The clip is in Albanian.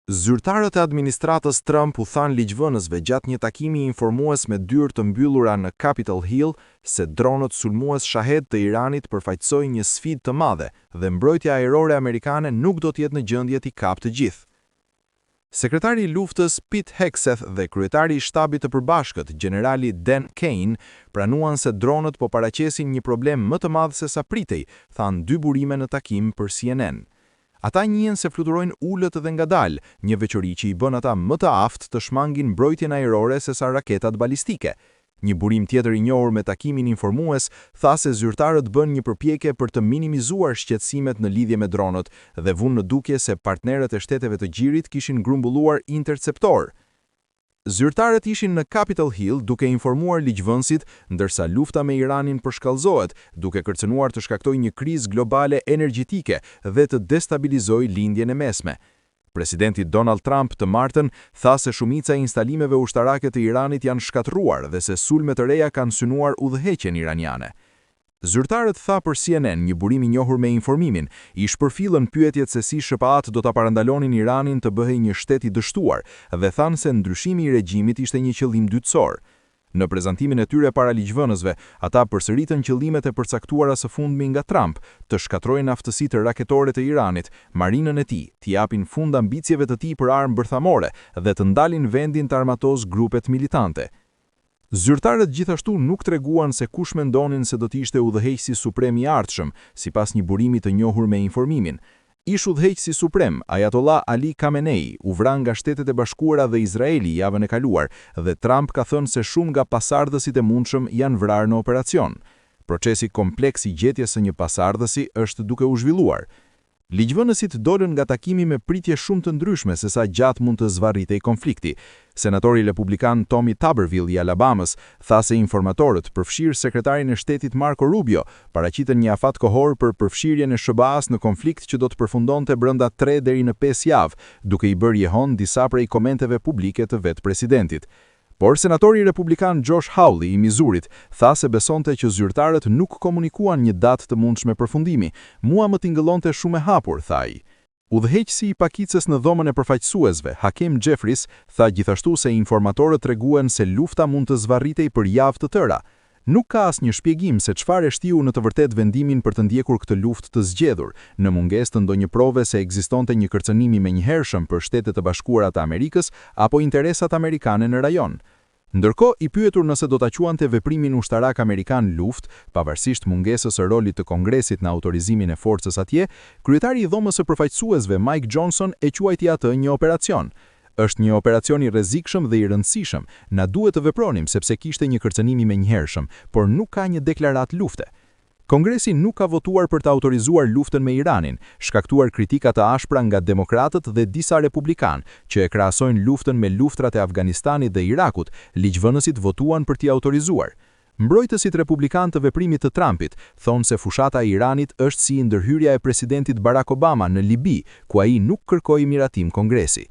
Zyrtarët e administratës Trump u thanë ligjvënësve gjatë një takimi informues me dyrë të mbyllura në Capitol Hill se dronët sulmues shahed të Iranit përfaqësojnë një sfidë të madhe dhe mbrojtja ajrore amerikane nuk do të jetë në gjendje t'i kapë të gjithë. Sekretari i luftës Pete Hegseth dhe kryetari i shtabit të përbashkët, generali Dan Kane, pranuan se dronët po paraqesin një problem më të madh se sa pritej, thanë dy burime në takim për CNN. Ata njihen se fluturojnë ulët dhe ngadalë, një veçori që i bën ata më të aftë të shmangin mbrojtjen ajrore se sa raketat balistike. Një burim tjetër i njohur me takimin informues tha se zyrtarët bën një përpjekje për të minimizuar shqetësimet në lidhje me dronët dhe vënë në dukje se partnerët e shteteve të gjirit kishin grumbulluar interceptor. Zyrtarët ishin në Capitol Hill duke informuar ligjvënësit, ndërsa lufta me Iranin përshkallëzohet, duke kërcënuar të shkaktojë një krizë globale energjetike dhe të destabilizojë lindjen e mesme. Presidenti Donald Trump të martën tha se shumica e instalimeve ushtarake të Iranit janë shkatruar dhe se sulme të reja kanë synuar udhëheqjen iraniane. Zyrtarët tha për CNN, një burim i njohur me informimin, i shpërfillën pyetjet se si SHPA-t do ta parandalonin Iranin të bëhej një shtet i dështuar dhe thanë se ndryshimi i regjimit ishte një qëllim dytësor. Në prezantimin e tyre para ligjvënësve, ata përsëritën qëllimet e përcaktuara së fundmi nga Trump, të shkatrojnë aftësitë raketore të Iranit, marinën e tij, t'i japin fund ambicjeve të tij për armë bërthamore dhe të ndalin vendin të armatos grupet militante. Zyrtarët gjithashtu nuk treguan se kush mendonin se do të ishte udhëheqësi suprem i ardhshëm, sipas një burimi të njohur me informimin. Ish udhëheqësi suprem, Ayatollah Ali Khamenei, u vran nga Shtetet e Bashkuara dhe Izraeli javën e kaluar dhe Trump ka thënë se shumë nga pasardhësit e mundshëm janë vrarë në operacion. Procesi kompleks i gjetjes së një pasardhësi është duke u zhvilluar. Ligjvënësit dolën nga takimi me pritje shumë të ndryshme se sa gjatë mund të zvarritej konflikti. Senatori republikan Tommy Tuberville i Alabamës tha se informatorët, përfshirë sekretarin e shtetit Marco Rubio, paraqitën një afat kohor për përfshirjen e SBA-s në konflikt që do të përfundonte brenda 3 deri në 5 javë, duke i bërë jehon disa prej komenteve publike të vetë presidentit. Por senatori republikan Josh Hawley i Missourit tha se besonte që zyrtarët nuk komunikuan një datë të mundshme përfundimi. Mua më tingëllonte shumë e hapur, tha ai. Udhëheqësi i pakicës në dhomën e përfaqësuesve, Hakeem Jeffries, tha gjithashtu se informatorët treguan se lufta mund të zvarritej për javë të tëra. Nuk ka asnjë shpjegim se çfarë e shtiu në të vërtetë vendimin për të ndjekur këtë luftë të zgjedhur, në mungesë të ndonjë prove se ekzistonte një kërcënim i menjëhershëm për Shtetet e Bashkuara të Amerikës apo interesat amerikane në rajon. Ndërkohë, i pyetur nëse do ta quante veprimin ushtarak amerikan luftë, pavarësisht mungesës së rolit të Kongresit në autorizimin e forcës atje, kryetari i dhomës së përfaqësuesve Mike Johnson e quajti atë një operacion. Është një operacion i rrezikshëm dhe i rëndësishëm, na duhet të vepronim sepse kishte një kërcënim i menjëhershëm, por nuk ka një deklaratë lufte. Kongresi nuk ka votuar për të autorizuar luftën me Iranin, shkaktuar kritika të ashpra nga demokratët dhe disa republikanë, që e krahasojnë luftën me luftrat e Afganistanit dhe Irakut. Ligjvënësit votuan për t'i autorizuar. Mbrojtësit republikanë të veprimit të Trumpit thonë se fushata e Iranit është si ndërhyrja e presidentit Barack Obama në Libi, ku ai nuk kërkoi miratim Kongresi.